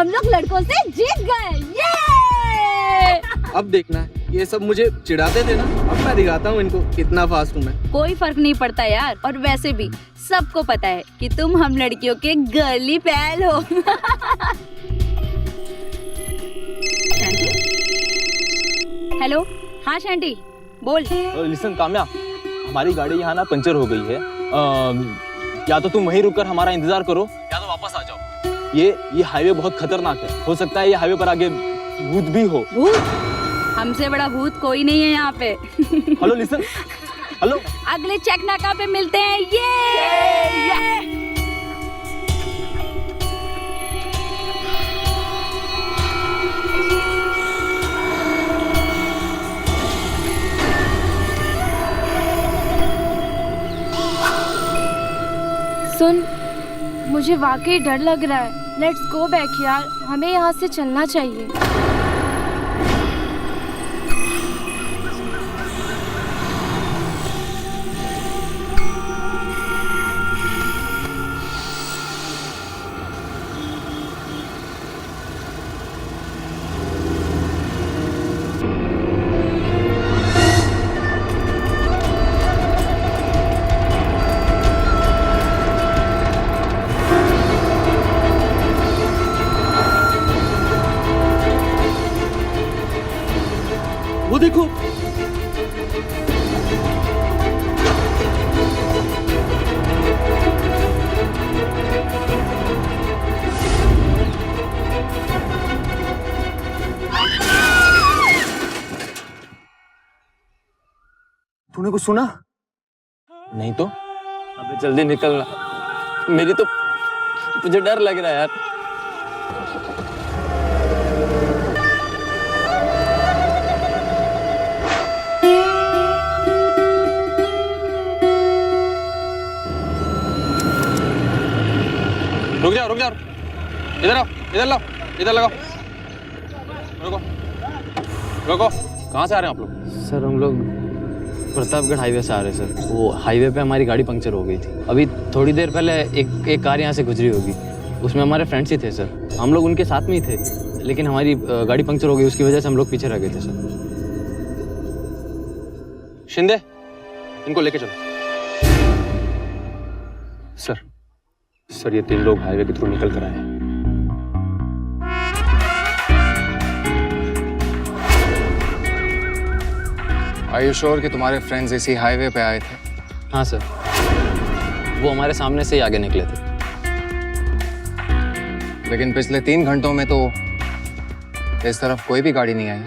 हम लोग लड़कों से जीत गए। ये अब देखना, ये सब मुझे चिढ़ाते थे ना, अब मैं दिखाता हूँ इनको कितना फास्ट हूँ मैं। कोई फर्क नहीं पड़ता यार, और वैसे भी सबको पता है कि तुम हम लड़कियों के गर्ली पैल हो। हेलो, हाँ शांति बोल। लिसन काम्या, हमारी गाड़ी यहाँ ना पंचर हो गई है। या तो तुम वहीं रुककर हमारा इंतजार करो या तो वापस आ जाओ। ये हाईवे बहुत खतरनाक है, हो सकता है ये हाईवे पर आगे भूत भी हो। भूत? हमसे बड़ा भूत कोई नहीं है यहाँ पे। Hello listen, hello. अगले चेक नाका पे मिलते हैं। ये सुन, मुझे वाकई डर लग रहा है। लेट्स गो बैक यार, हमें यहाँ से चलना चाहिए। वो देखो, तूने कुछ सुना? नहीं तो। अबे जल्दी निकलना, मेरी तो मुझे डर लग रहा है यार। रुक जाओ, रुक जाओ, इधर आओ, इधर लाओ, इधर लगाओ। रुको, रुको। कहाँ से आ रहे हैं आप लोग? सर हम लोग प्रतापगढ़ हाईवे से आ रहे सर। वो हाईवे पे हमारी गाड़ी पंक्चर हो गई थी। अभी थोड़ी देर पहले एक कार यहाँ से गुजरी होगी, उसमें हमारे फ्रेंड्स ही थे सर। हम लोग उनके साथ में ही थे, लेकिन हमारी गाड़ी पंक्चर हो गई, उसकी वजह से हम लोग पीछे रह गए थे सर। शिंदे, इनको लेके चलो। सर ये 3 लोग हाईवे के थ्रू निकल कर आए हैं। Are you sure कि तुम्हारे फ्रेंड्स इसी हाईवे पे आए थे? हाँ सर, वो हमारे सामने से ही आगे निकले थे। लेकिन पिछले 3 घंटों में तो इस तरफ कोई भी गाड़ी नहीं आई।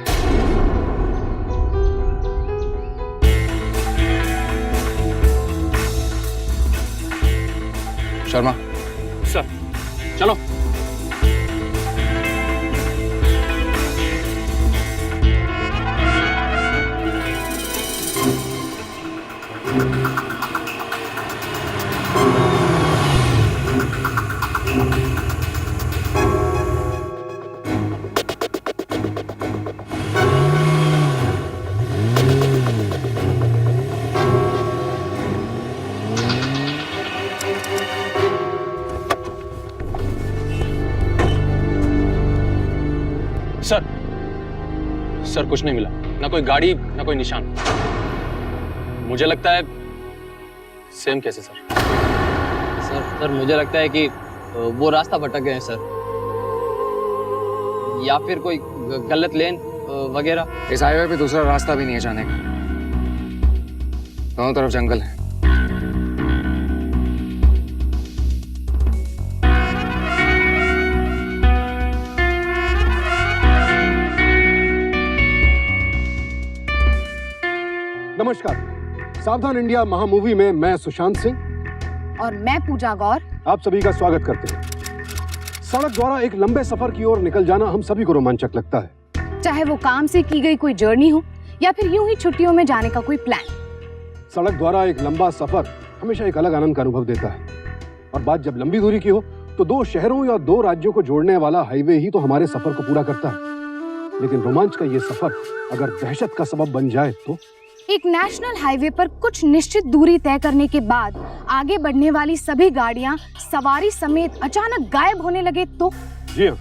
शर्मा, सर चलो। सर कुछ नहीं मिला, ना कोई गाड़ी ना कोई निशान। मुझे लगता है सेम केस है सर मुझे लगता है कि वो रास्ता भटक गए हैं सर, या फिर कोई गलत लेन वगैरह। इस हाईवे पे दूसरा रास्ता भी नहीं है जाने का, दोनों तरफ जंगल है। नमस्कार, सावधान इंडिया महामूवी में मैं सुशांत सिंह और मैं पूजा गौर आप सभी का स्वागत करते हैं। सड़क द्वारा एक लंबे सफर की ओर निकल जाना हम सभी को रोमांचक लगता है, चाहे वो काम से की गई कोई जर्नी हो या फिर यूं ही छुट्टियों में जाने का कोई प्लान। सड़क द्वारा एक लंबा सफर हमेशा एक अलग आनंद का अनुभव देता है, और बात जब लंबी दूरी की हो तो 2 शहरों या 2 राज्यों को जोड़ने वाला हाईवे ही तो हमारे सफर को पूरा करता है। लेकिन रोमांच का ये सफर अगर दहशत का सबब बन जाए तो एक नेशनल हाईवे पर कुछ निश्चित दूरी तय करने के बाद आगे बढ़ने वाली सभी गाड़ियां सवारी समेत अचानक गायब होने लगे तो? जी हाँ,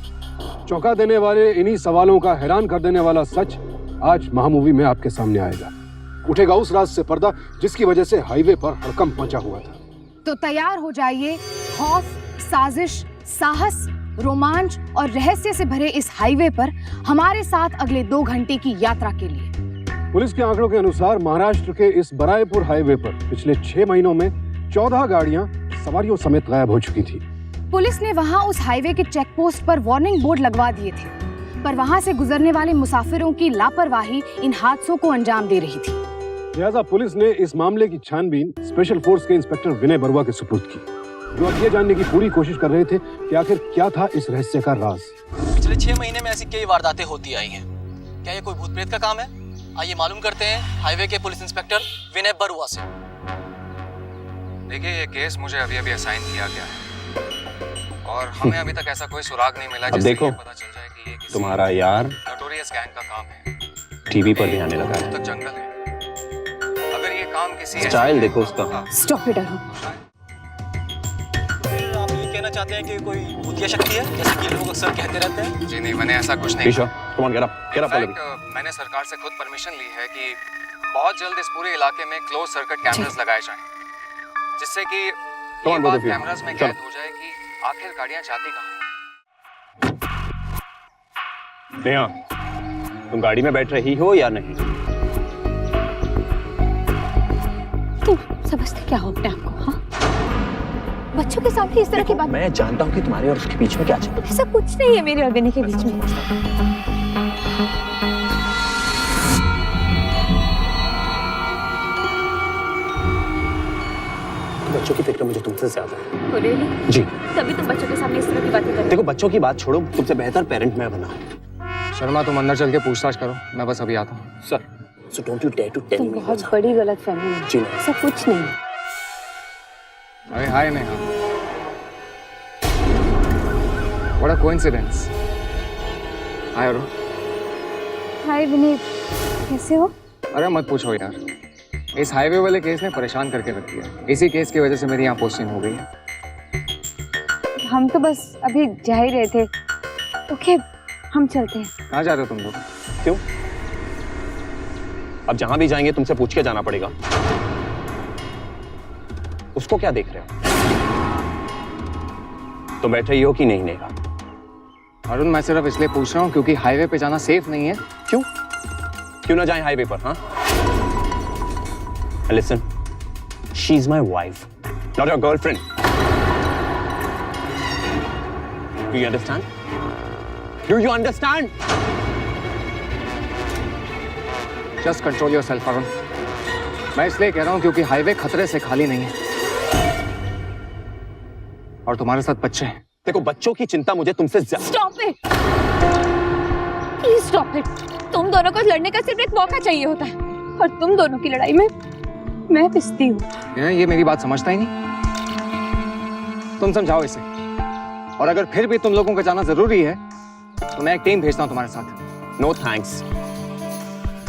चौंका देने वाले इन्हीं सवालों का हैरान कर देने वाला सच आज महामूवी में आपके सामने आएगा। उठेगा उस राज से पर्दा जिसकी वजह से हाईवे पर हड़कंप मचा हुआ था। तो तैयार हो जाइए खौफ, साजिश, साहस, रोमांच और रहस्य से भरे इस हाईवे पर हमारे साथ अगले 2 घंटे की यात्रा के लिए। पुलिस के आंकड़ों के अनुसार महाराष्ट्र के इस बरायपुर हाईवे पर पिछले 6 महीनों में 14 गाड़ियां सवारियों समेत गायब हो चुकी थी। पुलिस ने वहां उस हाईवे के चेक पोस्ट पर वार्निंग बोर्ड लगवा दिए थे, पर वहां से गुजरने वाले मुसाफिरों की लापरवाही इन हादसों को अंजाम दे रही थी। लिहाजा पुलिस ने इस मामले की छानबीन स्पेशल फोर्स के इंस्पेक्टर विनय बरुआ के सुपुर्द की, जो अब ये जानने की पूरी कोशिश कर रहे थे कि आखिर क्या था इस रहस्य का राज। पिछले 6 महीने में ऐसी कई वारदातें होती आई हैं। क्या ये कोई भूत प्रेत का काम है? आइए मालूम करते हैं हाईवे के पुलिस इंस्पेक्टर विनय बरुआ से। देखिए, ये केस मुझे अभी अभी असाइन किया गया है और हमें अभी तक ऐसा कोई सुराग नहीं मिला जिससे ये पता चल जाए कि ये किसी तुम्हारा यार नोटोरियस गैंग का काम है। टीवी पर भी आने लगा है। तक जंगल है। अगर ये काम किसी स्टाइल देखो उसका। Stop it Arun. आप ये कहना चाहते हैं कि कोई भूतिया शक्ति है, जैसे कि लोग अक्सर कहते रहते हैं? जी नहीं, मैंने ऐसा कुछ नहीं कम ऑन, गेट अप। मैंने सरकार से खुद परमिशन ली है कि बहुत जल्द इस पूरे इलाके में क्लोज सर्किट कैमरास लगाए जाएं, जिससे कि ये बात कैमरास में कैद हो जाए कि आखिर गाड़ियां जाती कहां हैं। नेहा, तुम गाड़ी में बैठ रही हो या नहीं? तुम समझते क्या हो अपने आप को? हाँ, बच्चों के सामने इस तरह की बात। मैं जानता हूँ कि तुम्हारे और उसके बीच में क्या चल रहा है। ऐसा कुछ नहीं है मेरे और विनय के बीच में। बच्चों की फिक्र मुझे तुमसे ज्यादा है। really? जी। तभी तुम बच्चों के सामने इस तरह की बातें कर रहे हो। देखो, बच्चों की बात छोड़ो, तुमसे बेहतर पेरेंट मैं बना। शर्मा, तुम अंदर चल के पूछताछ करो, मैं बस अभी आता हूँ। Sir, so don't you dare to tell तुम me बहुत what's बड़ी गलतफहमी है। जी नहीं। ऐसा कुछ नहीं। अरे हाय नेहा, व्हाट अ कोइंसिडेंस। हाय अरुण। हाय विनीत, कैसे हो? अरे मत पूछो यार, इस हाईवे वाले केस ने परेशान करके रख दिया। इसी केस की वजह से मेरी यहाँ पोस्टिंग हो गई है। हम तो बस अभी जा ही रहे थे। ओके, हम चलते हैं। कहाँ जा रहे हो तुम लोग? क्यों? अब जहां भी जाएंगे तुमसे पूछ के जाना पड़ेगा। उसको क्या देख रहे हो? तुम बैठ रही हो कि नहीं नेहा? अरुण, मैं सिर्फ इसलिए पूछ रहा हूँ क्योंकि हाईवे पे जाना सेफ नहीं है। क्यों? क्यों ना जाएं हाईवे पर? हाँ, listen, she's my wife, not your girlfriend. Do you understand? Do you understand? Just control yourself, Arun. मैं इसलिए कह रहा हूँ क्योंकि हाईवे खतरे से खाली नहीं है और तुम्हारे साथ बच्चे हैं। देखो, बच्चों की चिंता मुझे तुमसे Stop it! Please stop it! तुम दोनों को लड़ने का सिर्फ एक मौका चाहिए होता है, और तुम दोनों की लड़ाई में मैं पिसती हूँ। ये मेरी बात समझता ही नहीं। तुम समझाओ इसे, और अगर फिर भी तुम लोगों का जाना जरूरी है तो मैं एक टीम भेजता हूँ तुम्हारे साथ। No thanks.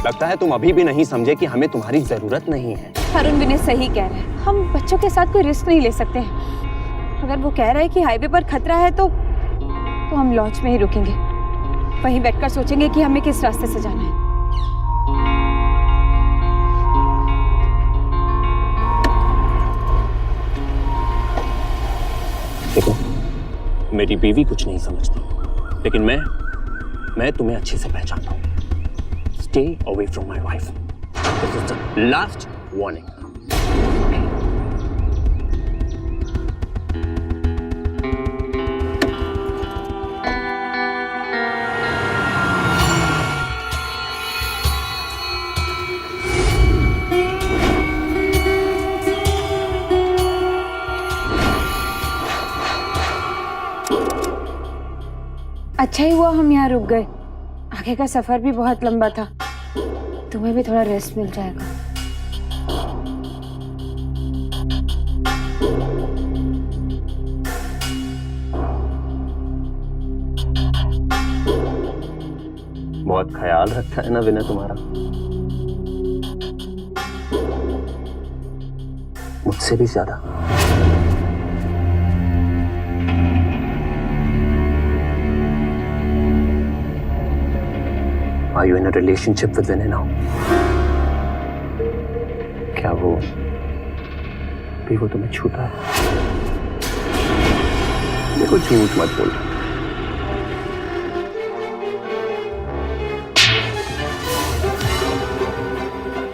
लगता है तुम अभी भी नहीं समझे कि हमें तुम्हारी जरूरत नहीं है। अरुण, विनय सही कह रहे हैं। हम बच्चों के साथ कोई रिस्क नहीं ले सकते हैं। अगर वो कह रहे हैं कि हाईवे पर खतरा है तो हम लॉज में ही रुकेंगे। वहीं बैठकर सोचेंगे कि हमें किस रास्ते से जाना है। देखो, मेरी बीवी कुछ नहीं समझती, लेकिन मैं तुम्हें अच्छे से पहचानता हूँ। Stay away from my wife. This is the last warning. अच्छा ही हुआ हम यहाँ रुक गए। आगे का सफर भी बहुत लंबा था। तुम्हें भी थोड़ा रेस्ट मिल जाएगा। बहुत ख्याल रखता है ना विनय तुम्हारा, मुझसे भी ज्यादा। Are you in a relationship with Vinay now? क्या वो भी वो तुम्हें छूता है? देखो झूठ मत बोल।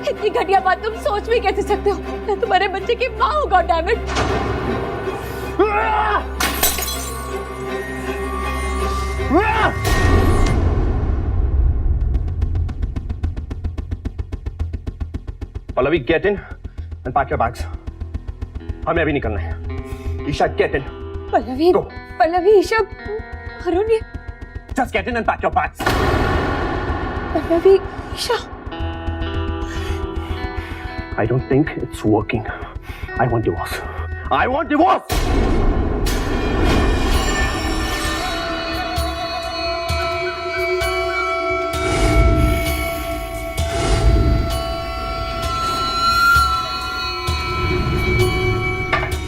इतनी घटिया बात तुम सोच भी कैसे सकते हो? मैं तुम्हारे बच्चे की माँ हूँ, god damn it. Pallavi, get in and pack your bags. हमें अभी निकलना है। Isha, get in. Pallavi, Go. Pallavi, Isha, Arun, ये Just get in and pack your bags. Pallavi, Isha. I don't think it's working. I want divorce. I want divorce.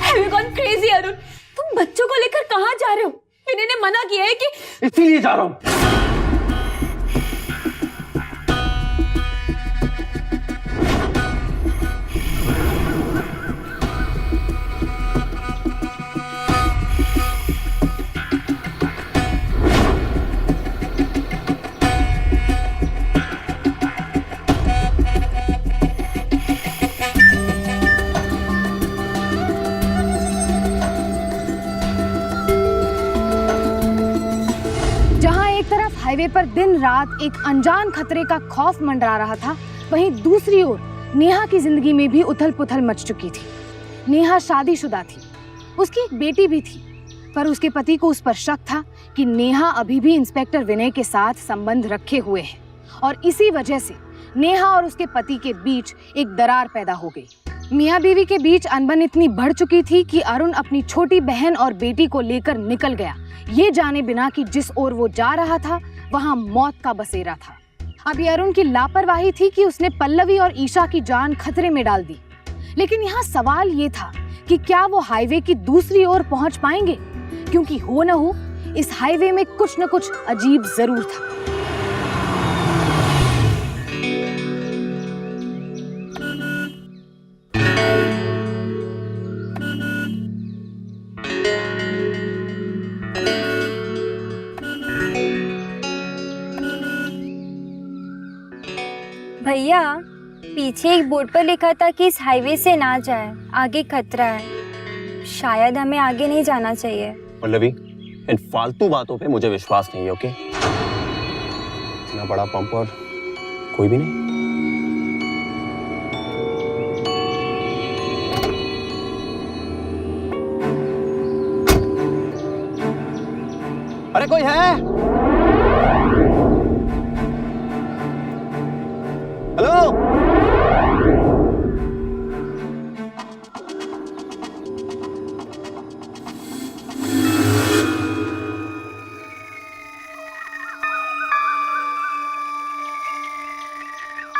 Have you gone crazy, Arun? तुम बच्चों को लेकर कहाँ जा रहे हो? विनय ने मना किया है कि इसीलिए जा रहा हूँ। हाईवे पर दिन रात एक अनजान खतरे का खौफ मंडरा रहा था, वहीं दूसरी ओर नेहा की जिंदगी में भी उथल पुथल मच चुकी थी। नेहा शादीशुदा थी, उसकी एक बेटी भी थी, पर उसके पति को उस पर शक था कि नेहा अभी भी इंस्पेक्टर विनय के साथ संबंध रखे हुए है और इसी वजह से नेहा और उसके पति के बीच एक दरार पैदा हो गई। मियां बीवी के बीच अनबन इतनी बढ़ चुकी थी कि अरुण अपनी छोटी बहन और बेटी को लेकर निकल गया, ये जाने बिना कि जिस ओर वो जा रहा था वहां मौत का बसेरा था। अभी अरुण की लापरवाही थी कि उसने पल्लवी और ईशा की जान खतरे में डाल दी, लेकिन यहाँ सवाल ये था कि क्या वो हाईवे की दूसरी ओर पहुंच पाएंगे, क्योंकि हो न हो इस हाईवे में कुछ न कुछ अजीब जरूर था। भैया, पीछे एक बोर्ड पर लिखा था कि इस हाईवे से ना जाए, आगे खतरा है। शायद हमें आगे नहीं जाना चाहिए। पल्लवी, इन फालतू बातों पे मुझे विश्वास नहीं है, ओके? इतना बड़ा पंप और कोई भी नहीं। अरे कोई है? हेलो?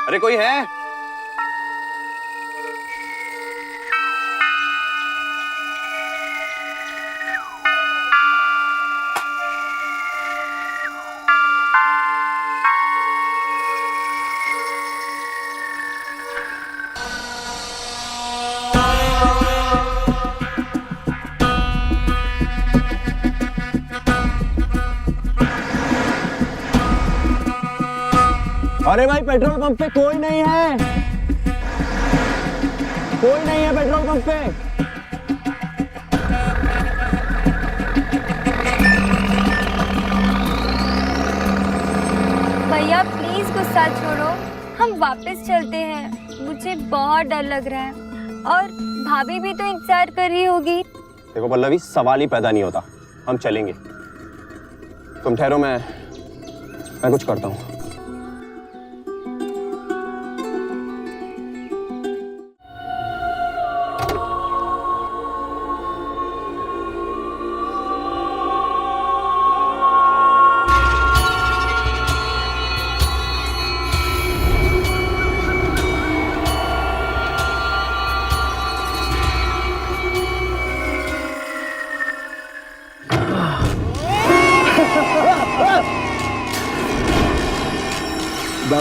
अरे कोई है? अरे भाई, पेट्रोल पंप पे कोई नहीं है, कोई नहीं है पेट्रोल पंप पे। भैया प्लीज गुस्सा छोड़ो, हम वापस चलते हैं। मुझे बहुत डर लग रहा है और भाभी भी तो इंतजार कर रही होगी। देखो पल्लवी, सवाल ही पैदा नहीं होता, हम चलेंगे। तुम ठहरो, मैं कुछ करता हूँ।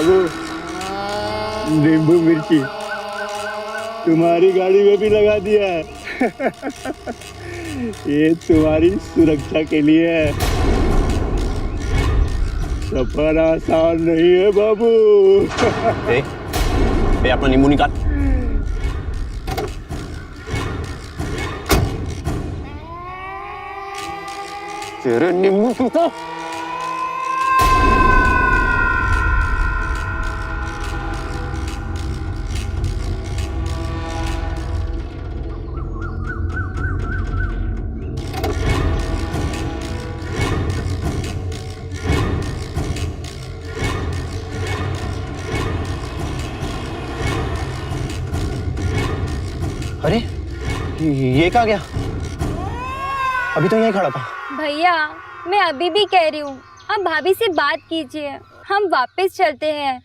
बाबू, नींबू मिर्ची तुम्हारी गाड़ी में भी लगा दिया है। ये तुम्हारी सुरक्षा के लिए है। सफर आसान नहीं है बाबू। अपना नींबू निकाल। तेरे नींबू पीता। अरे ये कहाँ गया? अभी तो यहीं खड़ा था। भैया मैं अभी भी कह रही हूँ, आप भाभी से बात कीजिए, हम वापस चलते हैं।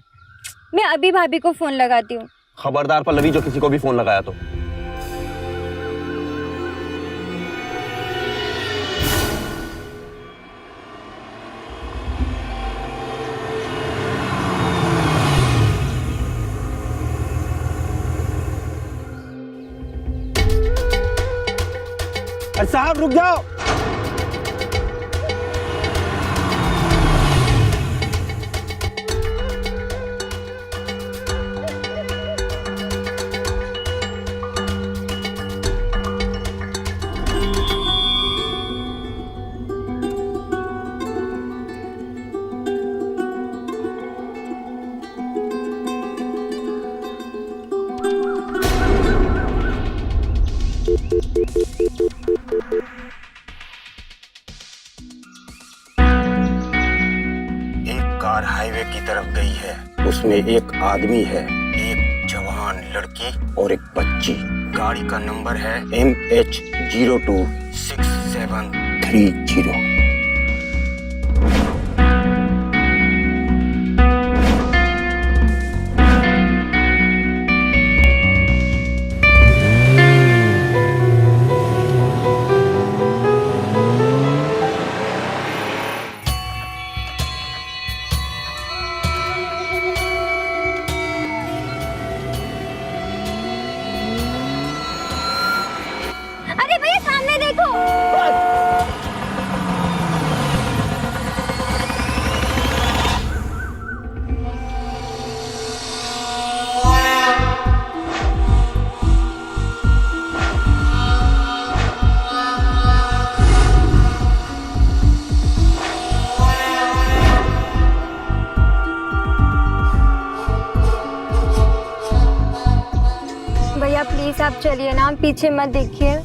मैं अभी भाभी को फोन लगाती हूँ। खबरदार पल्लवी, जो किसी को भी फोन लगाया तो। अरे साहब रुक जाओ। कार हाईवे की तरफ गई है। उसमें एक आदमी है, एक जवान लड़की और एक बच्ची। गाड़ी का नंबर है MH026730। अरे भैया सामने देखो। भैया प्लीज आप चलिए ना, पीछे मत देखिए।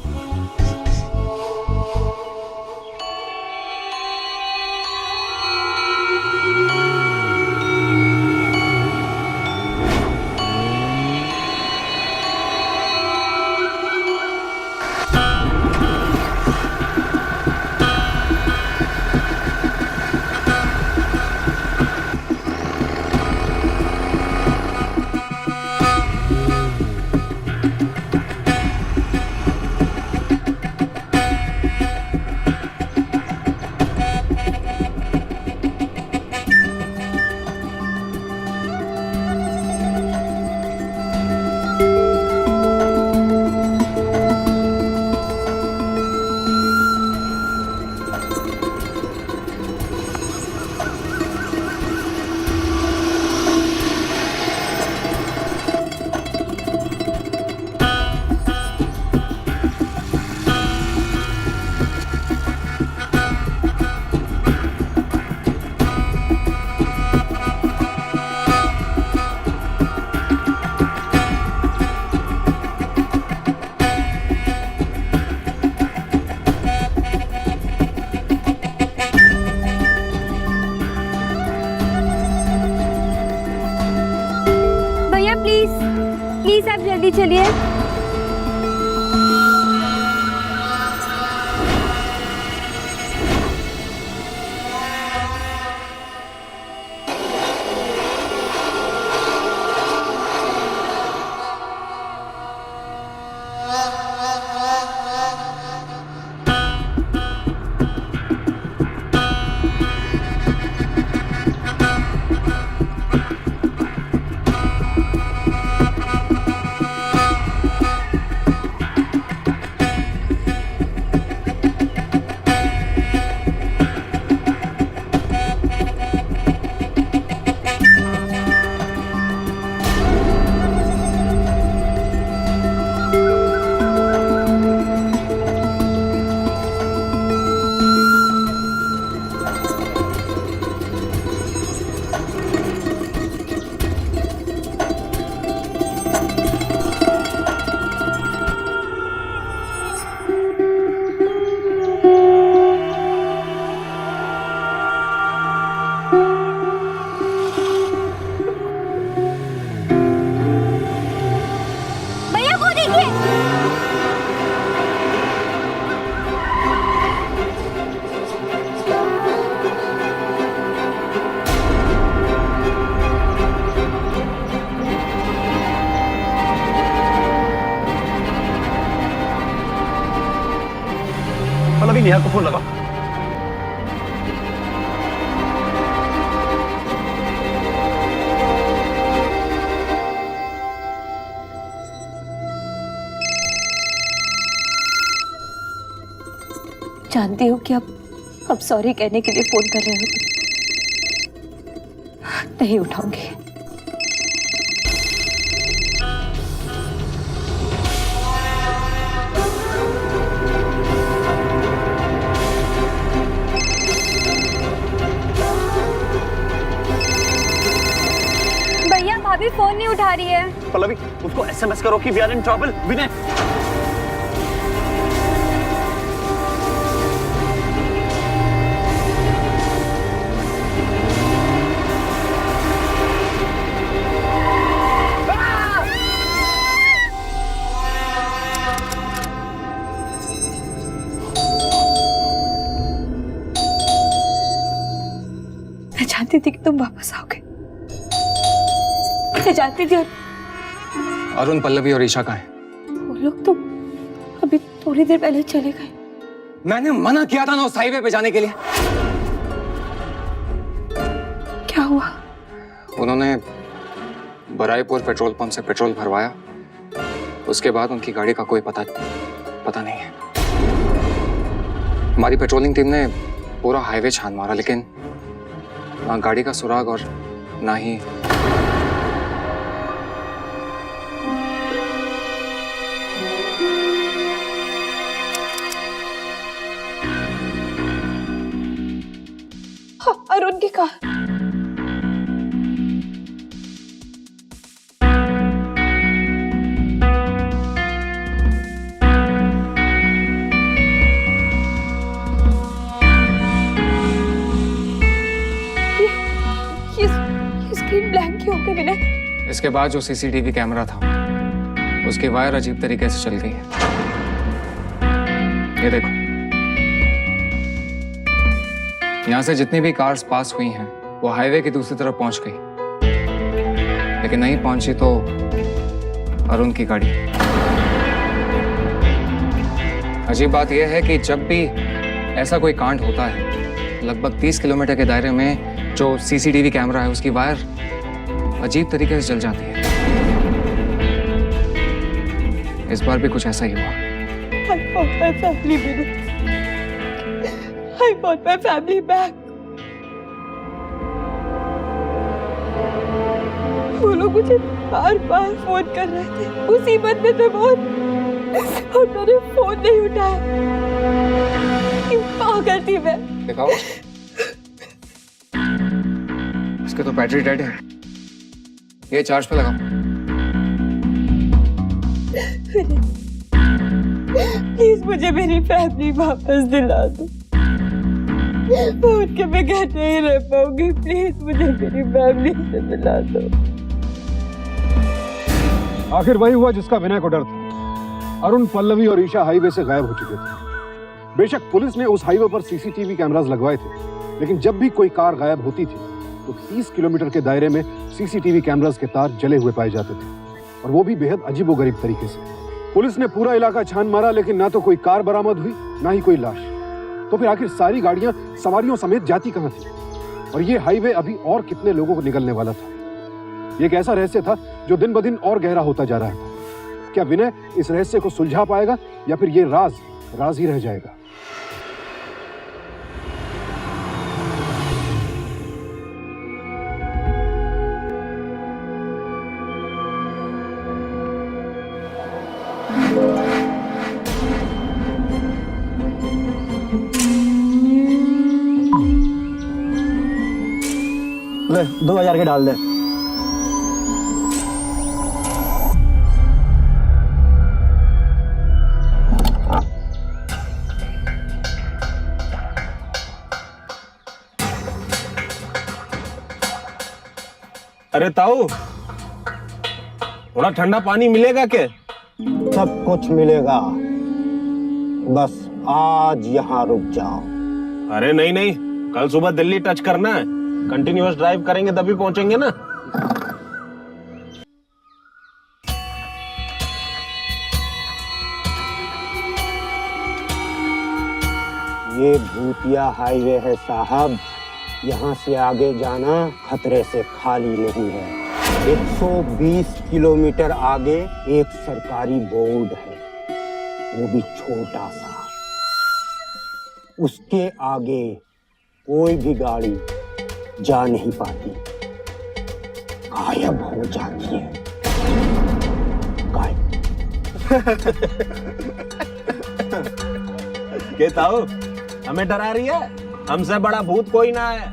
प्लीज आप जल्दी चलिए। पल्लवी, नेहा को फोन लगा। जानती हूँ कि अब सॉरी कहने के लिए फोन कर रहे हो तुम। नहीं उठाऊंगी। भैया भाभी फोन नहीं उठा रही है। पल्लवी, उसको SMS करो कि वी आर इन ट्रबल। विनय, मैं जानती थी कि तुम वापस आओगे। मैं जानती थी। अरुण, पल्लवी और ईशा कहाँ हैं? वो लोग तो अभी थोड़ी देर पहले चले गए। मैंने मना किया था ना उस हाईवे पे जाने के लिए। क्या हुआ? उन्होंने बराईपुर पेट्रोल पंप से पेट्रोल भरवाया, उसके बाद उनकी गाड़ी का कोई पता नहीं है। हमारी पेट्रोलिंग टीम ने पूरा हाईवे छान मारा, लेकिन ना गाड़ी का सुराग और ना ही अरुण की कार। ये स्क्रीन ब्लैंक क्यों हो गई विनय? इसके बाद जो CCTV कैमरा था उसकी वायर अजीब तरीके से चल गई है। ये देखो, यहाँ से जितनी भी कार्स पास हुई हैं वो हाईवे की दूसरी तरफ पहुंच गई, लेकिन नहीं पहुंची तो अरुण की गाड़ी। अजीब बात यह है कि जब भी ऐसा कोई कांड होता है, लगभग 30 किलोमीटर के दायरे में जो CCTV कैमरा है उसकी वायर अजीब तरीके से जल जाती है। इस बार भी कुछ ऐसा ही हुआ। I want my family back. वो लोग मुझे बार-बार फोन कर रहे थे, मुसीबत में थे बहुत, और मैंने फोन नहीं उठाया। क्यों पागल थी मैं? दिखाओ। इसके तो बैटरी डेड है, ये चार्ज पे लगाओ। प्लीज मुझे मेरी फैमिली वापस दिला दो। मैं उनके बगैर नहीं रह पाऊंगी। प्लीज मुझे मेरी फैमिली से मिला दो। आखिर वही हुआ जिसका विनय को डर था। अरुण, पल्लवी और ईशा हाईवे से गायब हो चुके थे। बेशक पुलिस ने उस हाईवे पर CCTV कैमरास लगवाए थे, लेकिन जब भी कोई कार गायब होती थी तो 30 किलोमीटर के दायरे में CCTV कैमरास के तार जले हुए पाए जाते थे, और वो भी बेहद अजीबोगरीब तरीके से। पुलिस ने पूरा इलाका छान मारा, लेकिन ना तो कोई कार बरामद हुई, ना ही कोई लाश। तो फिर आखिर सारी गाड़ियां सवारियों समेत जाती कहां थी? और ये हाईवे अभी और कितने लोगों को निकलने वाला था? ये एक ऐसा रहस्य था जो दिन ब दिन और गहरा होता जा रहा था। क्या विनय इस रहस्य को सुलझा पाएगा, या फिर ये राज ही रह जाएगा? ले 2000 के डाल दे। अरे ताऊ, थोड़ा ठंडा पानी मिलेगा क्या? सब कुछ मिलेगा, बस आज यहाँ रुक जाओ। अरे नहीं नहीं, कल सुबह दिल्ली टच करना है। कंटिन्यूअस ड्राइव करेंगे तभी पहुंचेंगे ना। ये भूतिया हाईवे है साहब। यहाँ से आगे जाना खतरे से खाली नहीं है। 120 किलोमीटर आगे एक सरकारी बोर्ड है, वो भी छोटा सा। उसके आगे कोई भी गाड़ी जा नहीं पाती, गायब हो जाती है। गायब। कहता हो हमें डरा रही है? हमसे बड़ा भूत कोई ना है।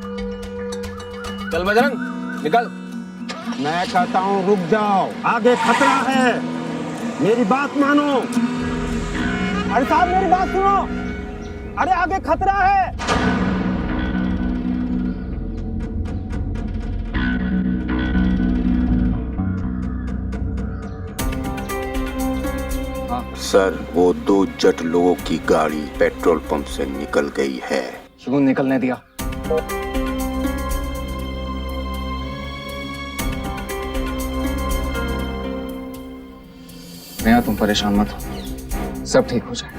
चल बजरंग निकल। मैं कहता हूँ रुक जाओ, आगे खतरा है, मेरी बात मानो। अरे साहब मेरी बात सुनो, अरे आगे खतरा है। सर, वो 2 जट लोगों की गाड़ी पेट्रोल पंप से निकल गई है। क्यों निकलने दिया? नेहा तुम परेशान मत हो, सब ठीक हो जाए।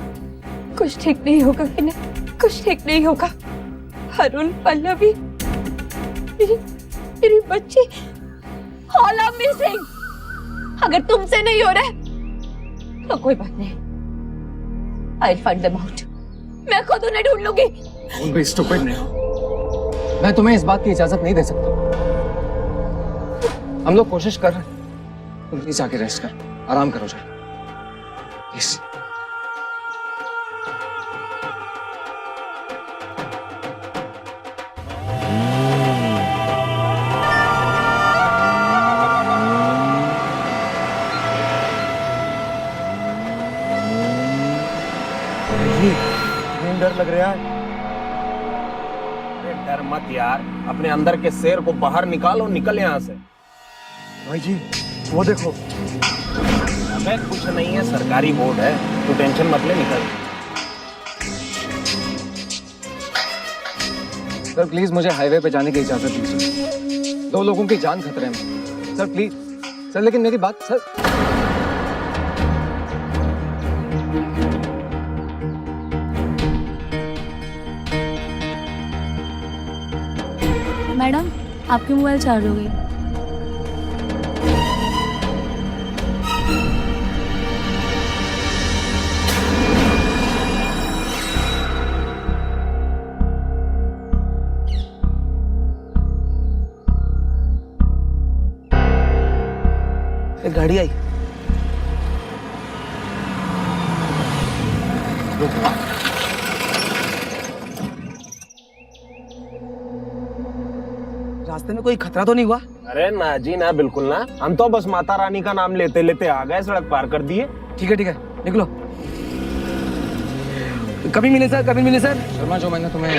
कुछ ठीक नहीं होगा विनय, कुछ ठीक नहीं होगा। अरुण, पल्लवी, मेरी बच्ची, ऑल आर मिसिंग। अगर तुमसे नहीं हो रहा तो कोई बात नहीं, I will find them out. मैं खुद उन्हें ढूंढ लूंगी। तुम भी स्टूपिड नहीं हो, मैं तुम्हें इस बात की इजाजत नहीं दे सकता। हम लोग कोशिश कर रहे हैं, तुम प्लीज आके रेस्ट कर, आराम करो जाए प्लीज। डर लग रहा है? अरे डर मत यार, अपने अंदर के शेर को बाहर निकालो, निकल यहाँ से। भाई जी वो देखो। अबे कुछ नहीं है, सरकारी बोर्ड है, तू टेंशन मत ले, निकल। सर प्लीज मुझे हाईवे पे जाने की इजाजत दीजिए, 2 लोगों की जान खतरे में। सर प्लीज सर, लेकिन मेरी बात सर। मैडम आपकी मोबाइल चार्ज हो गई। एक गाड़ी आई। रास्ते में कोई खतरा तो नहीं हुआ? अरे ना जी ना, बिल्कुल ना। हम तो बस माता रानी का नाम लेते लेते आ गए, सड़क पार कर दिए। ठीक है निकलो। कभी मिले सर, कभी मिले सर। शर्मा जो मैंने तुम्हें।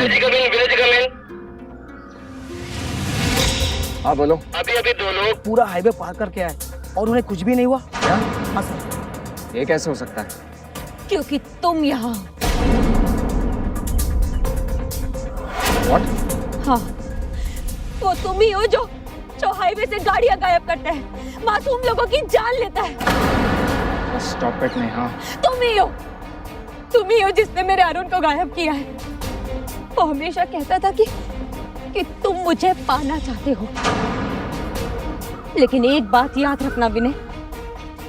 हाँ बोलो। अभी 2 लोग पूरा हाईवे पार करके आए और उन्हें कुछ भी नहीं हुआ। क्या? हाँ सर। ये कैसे हो सकता है? क्योंकि तुम यहाँ। What? हाँ, वो तुम ही हो जो हाईवे से गाड़ियां गायब करता है, मासूम लोगों की जान लेता है। Stop it Neha. तुम ही हो जिसने मेरे अरुण को गायब किया है। वो हमेशा कहता था कि तुम मुझे पाना चाहते हो, लेकिन एक बात याद रखना विनय,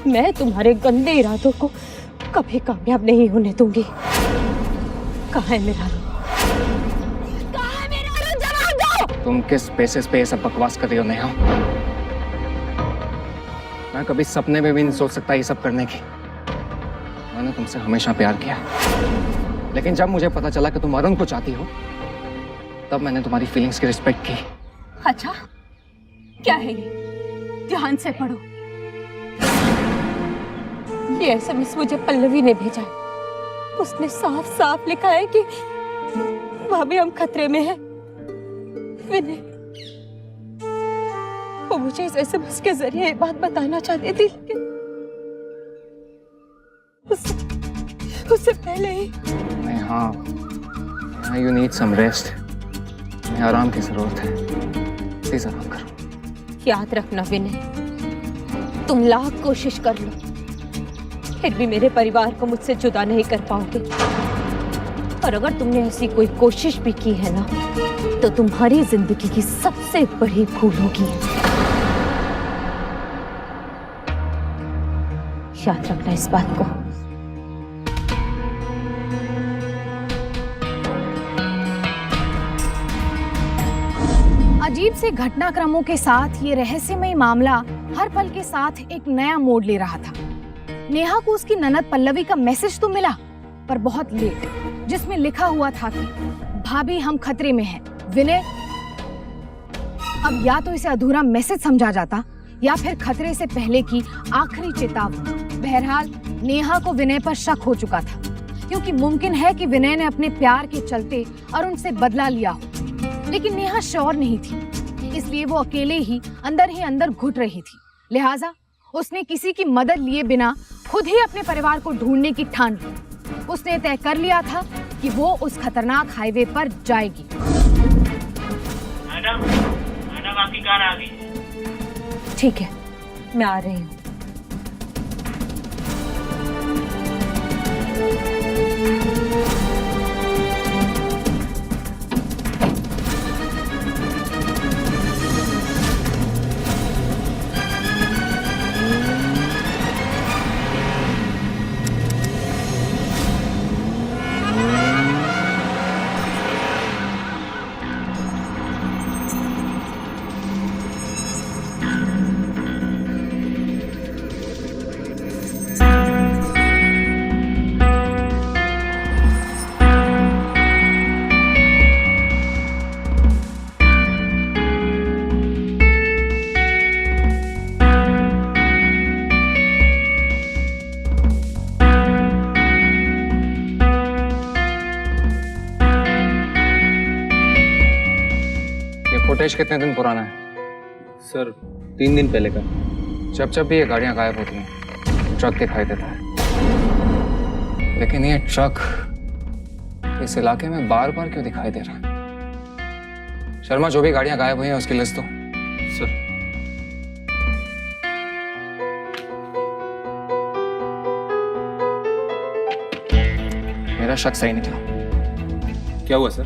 मैं तुम्हारे गंदे इरादों को कभी कामयाब नहीं होने दूंगी। कहाँ है मेरा अरुण? तुम किस बेसिस पे ये सब बकवास कर रही हो नेहा? मैं कभी सपने में भी नहीं सोच सकता ये सब करने की। मैंने तुमसे हमेशा प्यार किया, लेकिन जब मुझे पता चला कि तुम अरुण को चाहती हो, तब मैंने तुम्हारी फीलिंग्स की रिस्पेक्ट की। अच्छा, क्या है ये? ध्यान से पढ़ो। ये SMS मुझे पल्लवी ने भेजा है। उसने साफ साफ लिखा है कि भाभी हम खतरे में हैं। विनय, वो मुझे इस SMS के जरिए ये बात बताना चाहती थी, लेकिन उससे पहले ही। हाँ, you need some rest। तुम्हें आराम की जरूरत है, प्लीज आराम करो। याद रखना विनय, तुम लाख कोशिश कर लो, फिर भी मेरे परिवार को मुझसे जुदा नहीं कर पाओगे। और अगर तुमने ऐसी कोई कोशिश भी की है ना, तो तुम्हारी जिंदगी की सबसे बड़ी भूल होगी। याद रखना इस बात को। अजीब से घटनाक्रमों के साथ ये रहस्यमय मामला हर पल के साथ एक नया मोड़ ले रहा था। नेहा को उसकी ननद पल्लवी का मैसेज तो मिला, पर बहुत लेट, जिसमें लिखा हुआ था कि भाभी हम खतरे में हैं, विनय। अब या तो इसे अधूरा मैसेज समझा जाता या फिर खतरे से पहले की आखिरी चेतावनी। बहरहाल नेहा को विनय पर शक हो चुका था, क्योंकि मुमकिन है कि विनय ने अपने प्यार के चलते अरुण से बदला लिया हो। लेकिन नेहा श्योर नहीं थी, इसलिए वो अकेले ही अंदर घुट रही थी। लिहाजा उसने किसी की मदद लिए बिना खुद ही अपने परिवार को ढूंढने की ठान ली। उसने तय कर लिया था कि वो उस खतरनाक हाईवे पर जाएगी। मैडम आपकी कार आ गई। ठीक है, मैं आ रही हूँ। फुटेज कितने दिन पुराना है? सर 3 दिन पहले का। जब भी ये गाड़ियां गायब होती हैं, ट्रक दिखाई देता है, लेकिन ये ट्रक इस इलाके में बार बार क्यों दिखाई दे रहा है? शर्मा, जो भी गाड़ियां गायब हुई हैं उसकी लिस्ट दो। सर मेरा शक सही निकला। क्या हुआ सर?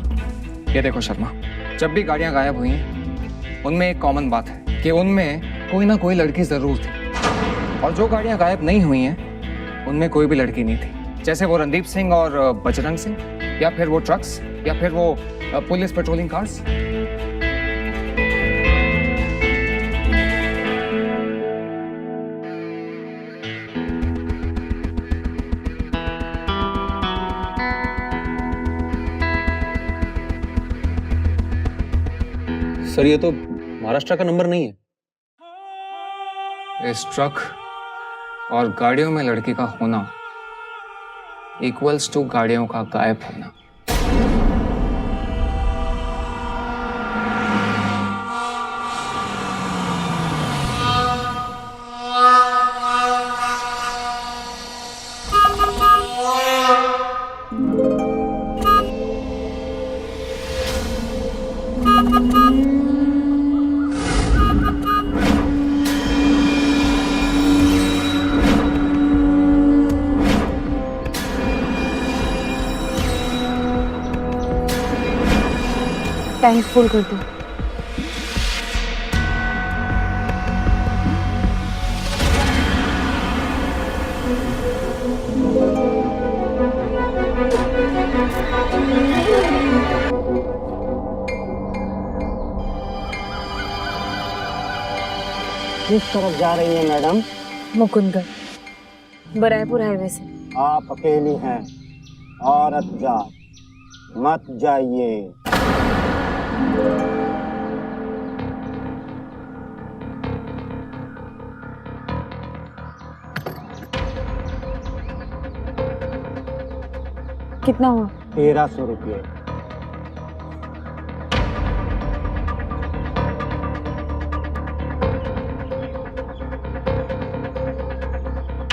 ये देखो शर्मा, जब भी गाड़ियां गायब हुई हैं, उनमें एक कॉमन बात है कि उनमें कोई ना कोई लड़की जरूर थी, और जो गाड़ियां गायब नहीं हुई हैं, उनमें कोई भी लड़की नहीं थी। जैसे वो रणदीप सिंह और बजरंग सिंह, या फिर वो ट्रक्स, या फिर वो पुलिस पेट्रोलिंग कार्स। सर ये तो महाराष्ट्र का नंबर नहीं है। इस ट्रक और गाड़ियों में लड़की का होना इक्वल्स टू गाड़ियों का गायब होना। टैंक फुल कर दो। किस तरफ जा रही है मैडम? मुकुंदगढ़, बरायपुर हाईवे से। आप अकेली हैं, औरत जात, मत जाइए। कितना हुआ? 1300 रुपये।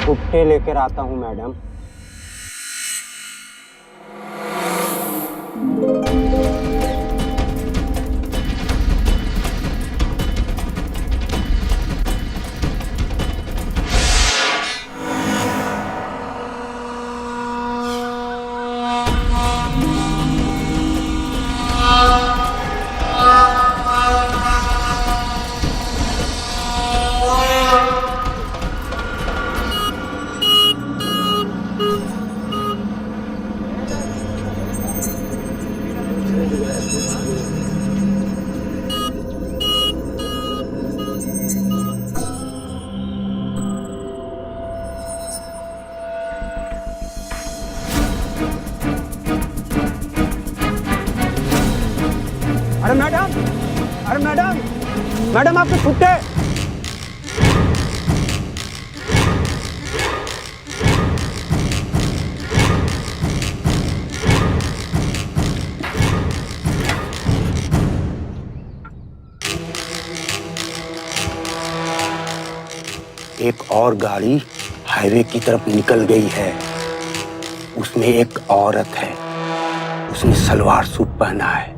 भुट्टे लेकर आता हूँ मैडम। मैडम आपके कुत्ते। एक और गाड़ी हाईवे की तरफ निकल गई है। उसमें एक औरत है, उसने सलवार सूट पहना है।